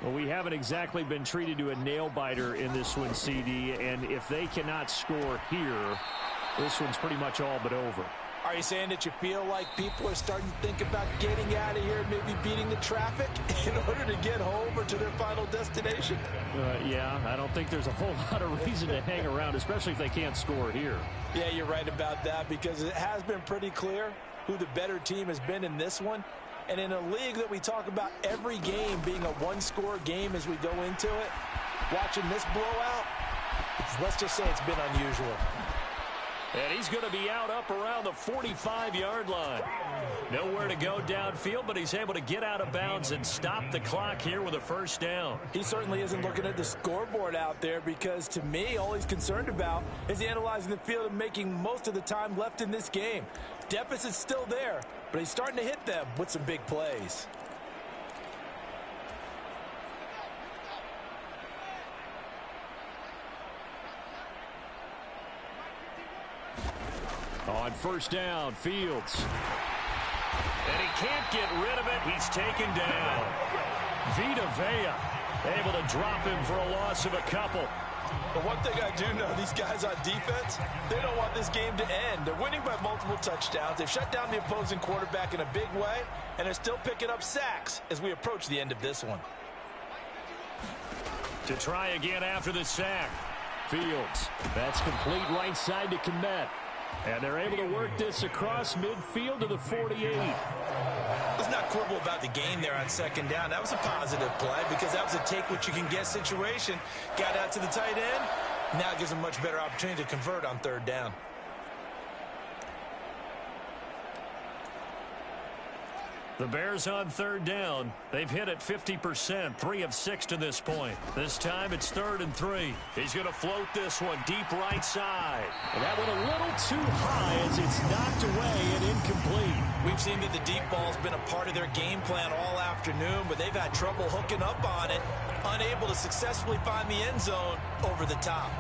Well, we haven't exactly been treated to a nail-biter in this one, CD, and if they cannot score here, this one's pretty much all but over. Are you saying that you feel like people are starting to think about getting out of here, maybe beating the traffic in order to get home or to their final destination? Yeah, I don't think there's a whole lot of reason to hang around, especially if they can't score here. Yeah, you're right about that, because it has been pretty clear who the better team has been in this one. And in a league that we talk about every game being a one-score game as we go into it, watching this blowout, let's just say it's been unusual. And he's going to be out up around the 45-yard line. Nowhere to go downfield, but he's able to get out of bounds and stop the clock here with a first down. He certainly isn't looking at the scoreboard out there, because to me, all he's concerned about is analyzing the field and making most of the time left in this game. Deficit's still there, but he's starting to hit them with some big plays. On first down, Fields. And he can't get rid of it. He's taken down. Vita Vea able to drop him for a loss of a couple. But one thing I do know, these guys on defense, they don't want this game to end. They're winning by multiple touchdowns. They've shut down the opposing quarterback in a big way, and they're still picking up sacks as we approach the end of this one. To try again after the sack. Fields. That's complete right side to Kmet. And they're able to work this across midfield to the 48. Let's not quibble about the game there on second down. That was a positive play, because that was a take-what-you-can-get situation. Got out to the tight end. Now it gives them a much better opportunity to convert on third down. The Bears on third down. They've hit it 50%, 3 of 6 to this point. This time it's 3rd and 3. He's going to float this one deep right side. And that went a little too high as it's knocked away and incomplete. We've seen that the deep ball's been a part of their game plan all afternoon, but they've had trouble hooking up on it, unable to successfully find the end zone over the top.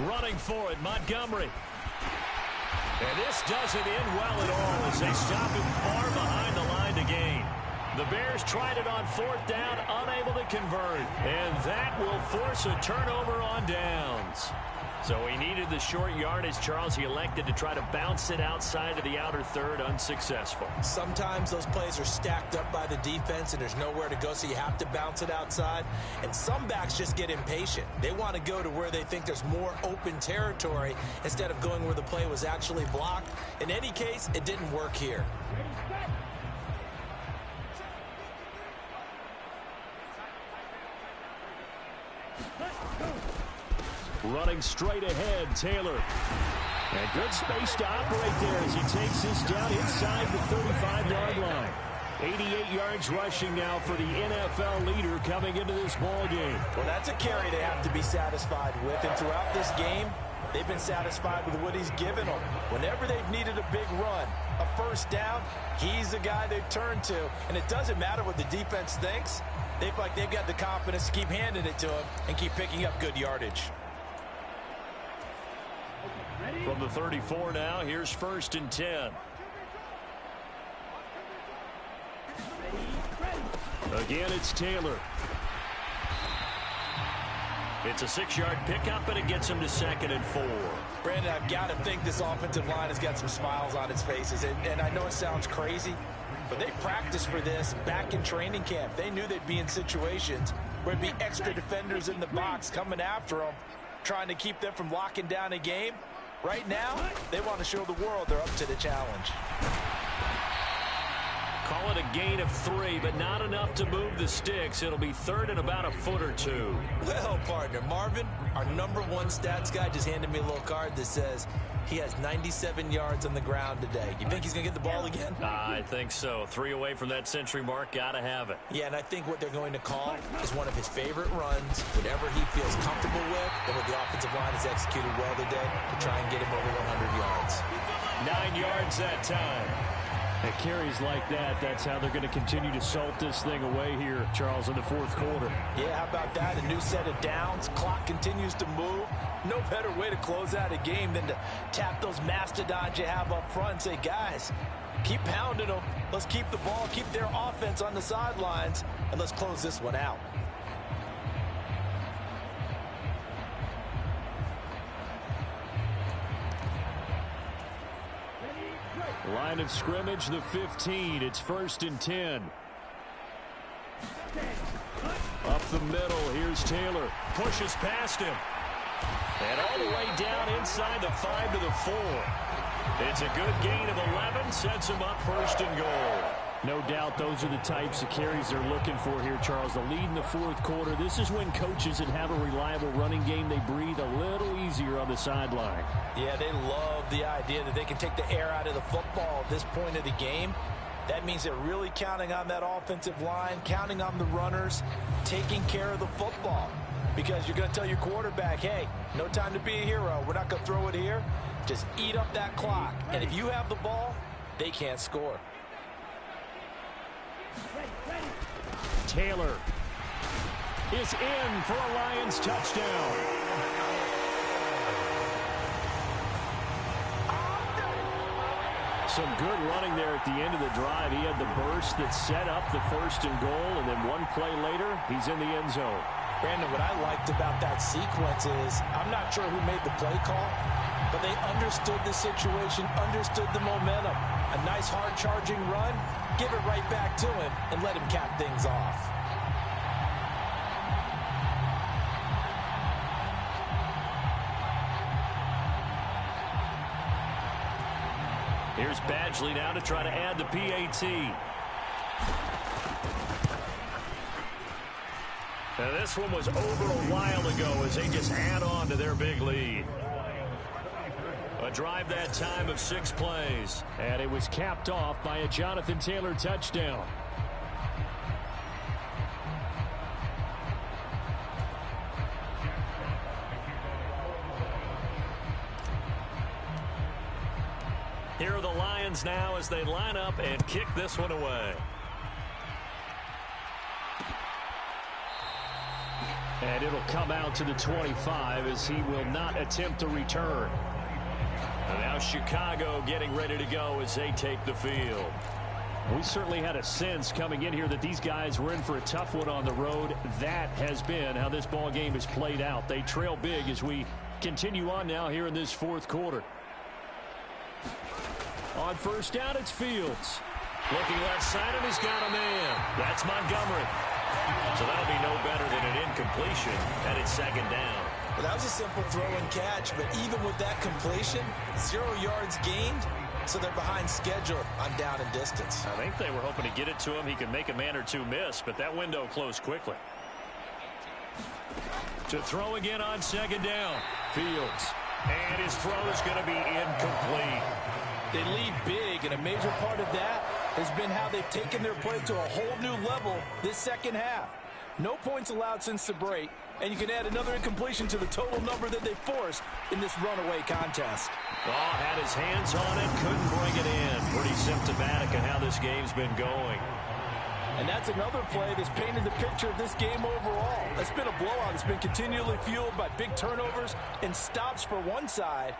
Running for it, Montgomery. And this doesn't end well at all as they stop him far behind the line to gain. The Bears tried it on 4th down, unable to convert. And that will force a turnover on downs. So he needed the short yardage, Charles. He elected to try to bounce it outside of the outer third, unsuccessful. Sometimes those plays are stacked up by the defense and there's nowhere to go, so you have to bounce it outside. And some backs just get impatient. They want to go to where they think there's more open territory instead of going where the play was actually blocked. In any case, it didn't work here. Running straight ahead, Taylor. And good space to operate there as he takes this down inside the 35-yard line. 88 yards rushing now for the NFL leader coming into this ball game. Well, that's a carry they have to be satisfied with. And throughout this game, they've been satisfied with what he's given them. Whenever they've needed a big run, a first down, he's the guy they've turned to. And it doesn't matter what the defense thinks. They feel like they've got the confidence to keep handing it to him and keep picking up good yardage. From the 34 now, here's 1st and 10. Again, it's Taylor. It's a 6-yard pickup, and it gets him to 2nd and 4. Brandon, I've got to think this offensive line has got some smiles on its faces. And I know it sounds crazy, but they practiced for this back in training camp. They knew they'd be in situations where there'd be extra defenders in the box coming after them, trying to keep them from locking down a game. Right now, they want to show the world they're up to the challenge. Call it a gain of 3, but not enough to move the sticks. It'll be 3rd and about a foot or 2. Well, partner, Marvin, our #1 stats guy, just handed me a little card that says he has 97 yards on the ground today. You think he's going to get the ball again? I think so. 3 away from that century mark. Got to have it. Yeah, and I think what they're going to call is one of his favorite runs, whatever he feels comfortable with, and what the offensive line has executed well today to try and get him over 100 yards. 9 yards that time. At carries like that, that's how they're going to continue to salt this thing away here, Charles, in the 4th quarter. Yeah, how about that? A new set of downs. Clock continues to move. No better way to close out a game than to tap those mastodons you have up front and say, guys, keep pounding them. Let's keep the ball, keep their offense on the sidelines, and let's close this one out. Line of scrimmage, the 15. It's 1st and 10. Up the middle, here's Taylor. Pushes past him. And all the way down inside the 5 to the 4. It's a good gain of 11. Sets him up 1st and goal. No doubt those are the types of carries they're looking for here, Charles. The lead in the 4th quarter. This is when coaches that have a reliable running game, they breathe a little easier on the sideline. Yeah, they love the idea that they can take the air out of the football at this point of the game. That means they're really counting on that offensive line, counting on the runners, taking care of the football. Because you're going to tell your quarterback, hey, no time to be a hero. We're not going to throw it here. Just eat up that clock. And if you have the ball, they can't score. Taylor is in for a Lions touchdown. Some good running there at the end of the drive. He had the burst that set up the 1st and goal, and then one play later, he's in the end zone. Brandon, what I liked about that sequence is I'm not sure who made the play call, but they understood the situation, understood the momentum. A nice hard-charging run, give it right back to him, and let him cap things off. Here's Badgley now to try to add the PAT. Now this one was over a while ago as they just add on to their big lead. A drive that time of 6 plays. And it was capped off by a Jonathan Taylor touchdown. Here are the Lions now as they line up and kick this one away. And it'll come out to the 25 as he will not attempt to return. And now Chicago getting ready to go as they take the field. We certainly had a sense coming in here that these guys were in for a tough one on the road. That has been how this ball game has played out. They trail big as we continue on now here in this 4th quarter. On 1st down, it's Fields. Looking left side, and he's got a man. That's Montgomery. So that'll be no better than an incompletion, and it's 2nd down. Well, that was a simple throw and catch, but even with that completion, 0 yards gained, so they're behind schedule on down and distance. I think they were hoping to get it to him. He could make a man or two miss, but that window closed quickly. To throw again on 2nd down. Fields. And his throw is going to be incomplete. They lead big, and a major part of that has been how they've taken their play to a whole new level this second half. No points allowed since the break, and you can add another incompletion to the total number that they forced in this runaway contest. Oh, had his hands on it, couldn't bring it in. Pretty symptomatic of how this game's been going. And that's another play that's painted the picture of this game overall. It's been a blowout. It's been continually fueled by big turnovers and stops for one side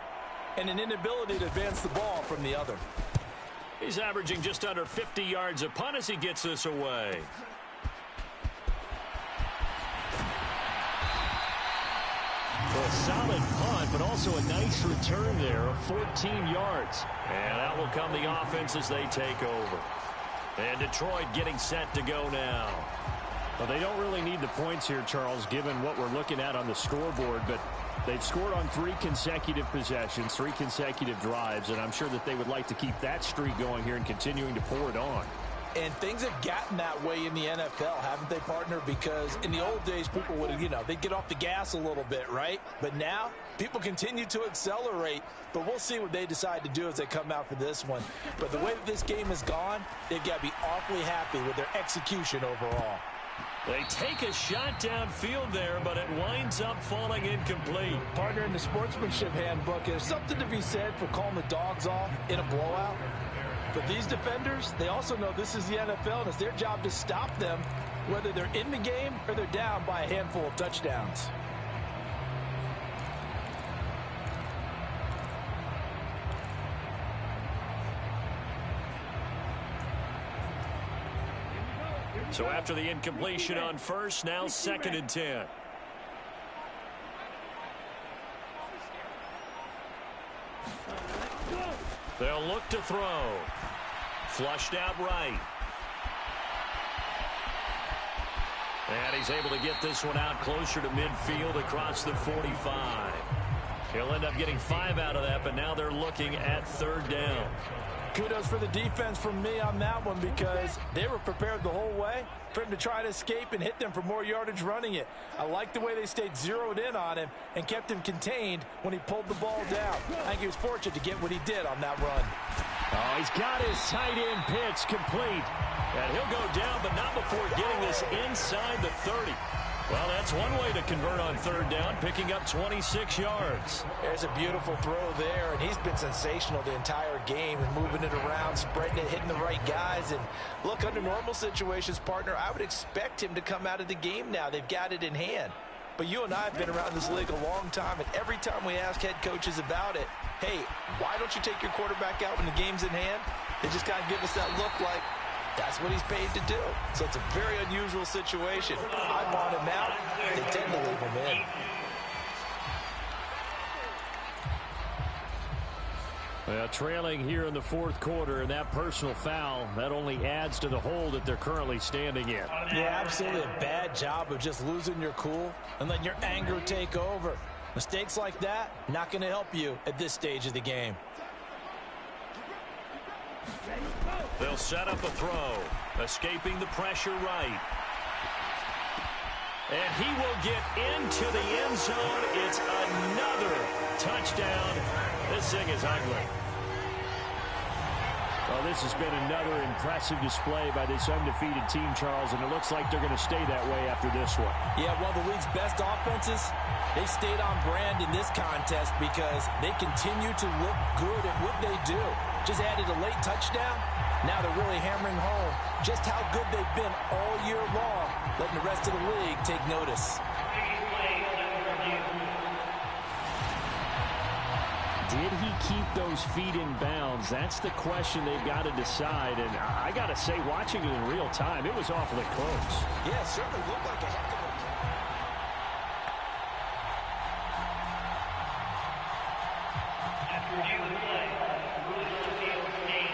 and an inability to advance the ball from the other. He's averaging just under 50 yards a punt as he gets this away. So a solid punt, but also a nice return there of 14 yards. And that will come the offense as they take over. And Detroit getting set to go now. Well, they don't really need the points here, Charles, given what we're looking at on the scoreboard, but they've scored on 3 consecutive possessions, 3 consecutive drives, and I'm sure that they would like to keep that streak going here and continuing to pour it on. And things have gotten that way in the NFL, haven't they, partner? Because in the old days, people would, they'd get off the gas a little bit, right? But now, people continue to accelerate. But we'll see what they decide to do as they come out for this one. But the way that this game has gone, they've got to be awfully happy with their execution overall. They take a shot downfield there, but it winds up falling incomplete. Partner, in the sportsmanship handbook, there's something to be said for calling the dogs off in a blowout. But these defenders, they also know this is the NFL, and it's their job to stop them, whether they're in the game or they're down by a handful of touchdowns. So after the incompletion on first, now 2nd and 10. They'll look to throw. Flushed out right. And he's able to get this one out closer to midfield across the 45. He'll end up getting 5 out of that, but now they're looking at 3rd down. Kudos for the defense from me on that one, because they were prepared the whole way for him to try to escape and hit them for more yardage running it. I like the way they stayed zeroed in on him and kept him contained when he pulled the ball down. I think he was fortunate to get what he did on that run. Oh, he's got his tight end pitch complete. And he'll go down, but not before getting this inside the 30. Well, that's one way to convert on 3rd down, picking up 26 yards. There's a beautiful throw there, and he's been sensational the entire game and moving it around, spreading it, hitting the right guys. And look, under normal situations, partner, I would expect him to come out of the game now. They've got it in hand. But you and I have been around this league a long time, and every time we ask head coaches about it, hey, why don't you take your quarterback out when the game's in hand? They just got to give us that look like, that's what he's paid to do. So it's a very unusual situation. I want him out. They tend to leave him in. Well, trailing here in the 4th quarter, and that personal foul, that only adds to the hole that they're currently standing in. Yeah, absolutely a bad job of just losing your cool and letting your anger take over. Mistakes like that, not going to help you at this stage of the game. They'll set up a throw, escaping the pressure right. And he will get into the end zone. It's another touchdown. This thing is ugly. Well, this has been another impressive display by this undefeated team, Charles, and it looks like they're going to stay that way after this one. Yeah, well, the league's best offenses, they stayed on brand in this contest because they continue to look good at what they do. Just added a late touchdown. Now they're really hammering home just how good they've been all year long, letting the rest of the league take notice. Did he keep those feet in bounds? That's the question they've got to decide. And I got to say, watching it in real time, it was awfully close. Yeah, it certainly looked like a heck of a...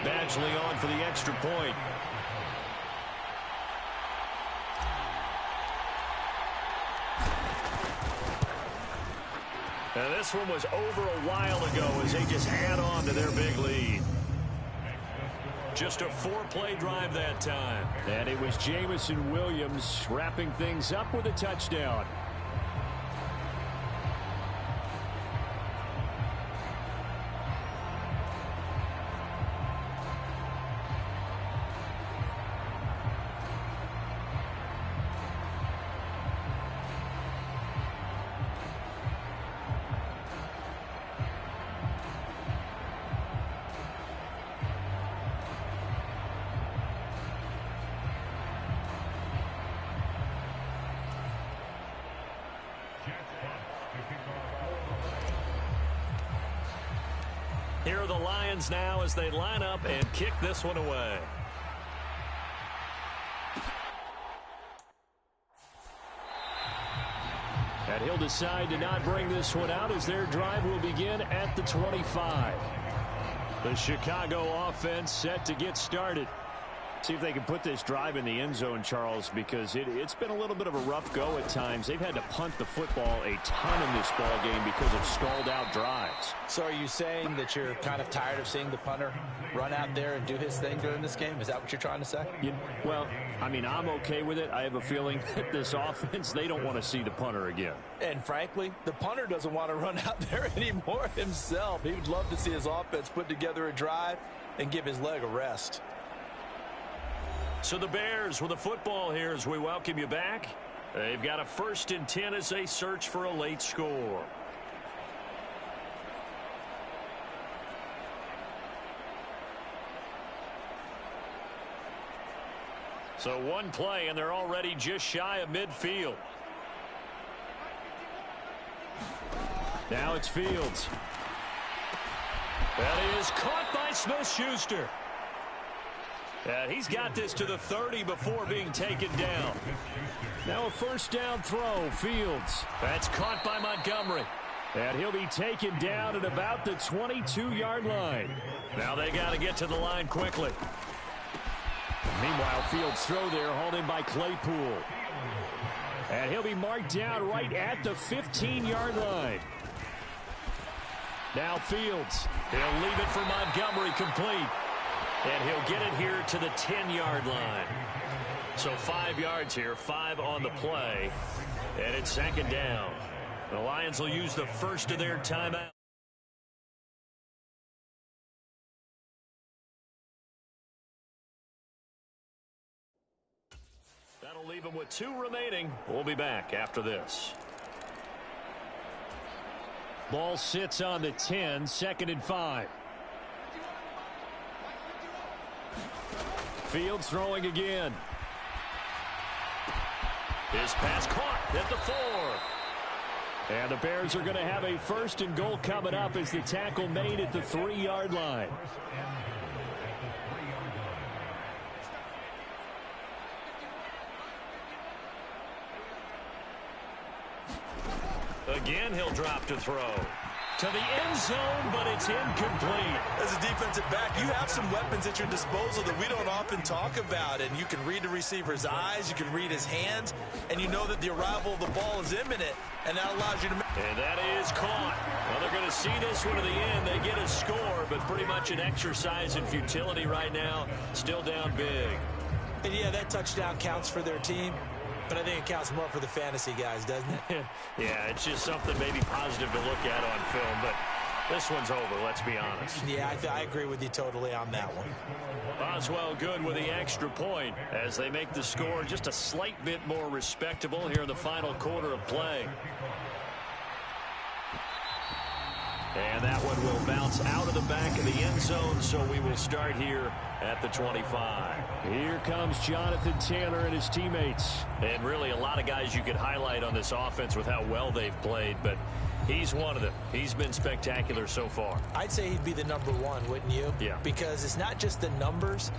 Badgley on for the extra point. And this one was over a while ago as they just add on to their big lead. Just a 4-play drive that time. And it was Jameson Williams wrapping things up with a touchdown. are the Lions now as they line up and kick this one away. And he'll decide to not bring this one out as their drive will begin at the 25. The Chicago offense set to get started. See if they can put this drive in the end zone, Charles, because it's been a little bit of a rough go at times. They've had to punt the football a ton in this ball game because of stalled out drives. So are you saying that you're kind of tired of seeing the punter run out there and do his thing during this game? Is that what you're trying to say? Well, I mean, I'm okay with it. I have a feeling that this offense, they don't want to see the punter again. And frankly, the punter doesn't want to run out there anymore himself. He would love to see his offense put together a drive and give his leg a rest. So the Bears with the football here as we welcome you back. They've got a 1st and 10 as they search for a late score. So one play and they're already just shy of midfield. Now it's Fields. That is caught by Smith-Schuster. And he's got this to the 30 before being taken down. Now a 1st down throw, Fields. That's caught by Montgomery. And he'll be taken down at about the 22-yard line. Now they got to get to the line quickly. Meanwhile, Fields' throw there hauled in by Claypool. And he'll be marked down right at the 15-yard line. Now Fields. He'll leave it for Montgomery complete. And he'll get it here to the 10-yard line. So 5 yards here, 5 on the play. And it's 2nd down. The Lions will use the first of their timeout. That'll leave them with 2 remaining. We'll be back after this. Ball sits on the 10, 2nd and 5. Fields throwing again. His pass caught at the 4. And the Bears are going to have a 1st and goal coming up as the tackle made at the 3-yard line. Again, he'll drop to throw. To the end zone, but it's incomplete. As a defensive back, you have some weapons at your disposal that we don't often talk about. And you can read the receiver's eyes, you can read his hands, and you know that the arrival of the ball is imminent. And that allows you to... And that is caught. Well, they're going to see this one to the end. They get a score, but pretty much an exercise in futility right now. Still down big. And yeah, that touchdown counts for their team. But I think it counts more for the fantasy guys, doesn't it? Yeah, it's just something maybe positive to look at on film, but this one's over, let's be honest. Yeah, I agree with you totally on that one. Boswell good with the extra point as they make the score just a slight bit more respectable here in the final quarter of play. And that one will bounce out of the back of the end zone, so we will start here at the 25. Here comes Jonathan Taylor and his teammates. And really a lot of guys you could highlight on this offense with how well they've played, but he's one of them. He's been spectacular so far. I'd say he'd be the number 1, wouldn't you? Yeah. Because it's not just the numbers.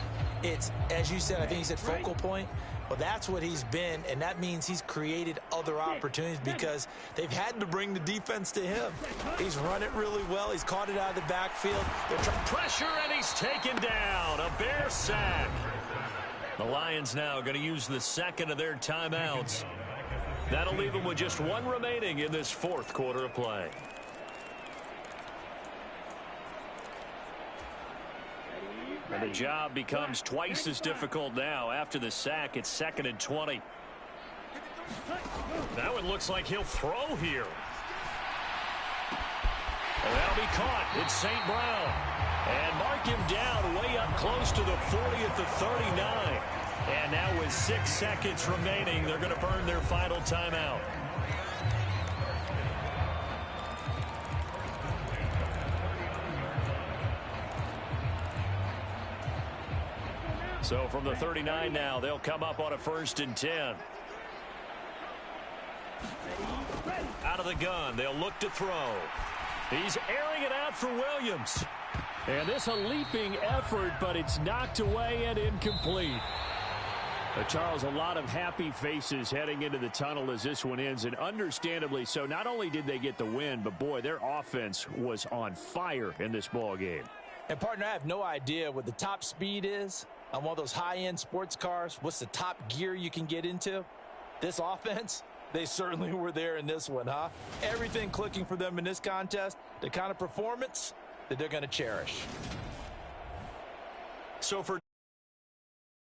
It's, as you said, I think you said focal point. Well, that's what he's been, and that means he's created other opportunities because they've had to bring the defense to him. He's run it really well. He's caught it out of the backfield. They're trying pressure, and he's taken down. A Bear sack. The Lions now going to use the 2nd of their timeouts. That'll leave them with just 1 remaining in this 4th quarter of play. And the job becomes twice as difficult now. After the sack, it's 2nd and 20. Now it looks like he'll throw here. And that'll be caught. It's St. Brown. And mark him down way up close to the 40 at the 39. And now with 6 seconds remaining, they're going to burn their final timeout. So from the 39 now, they'll come up on a 1st and 10. Out of the gun, they'll look to throw. He's airing it out for Williams. And this a leaping effort, but it's knocked away and incomplete. Charles, a lot of happy faces heading into the tunnel as this one ends, and understandably so. Not only did they get the win, but, boy, their offense was on fire in this ball game. And, partner, I have no idea what the top speed is on one of those high-end sports cars. What's the top gear you can get into? This offense, they certainly were there in this one, huh? Everything clicking for them in this contest, the kind of performance that they're going to cherish. So for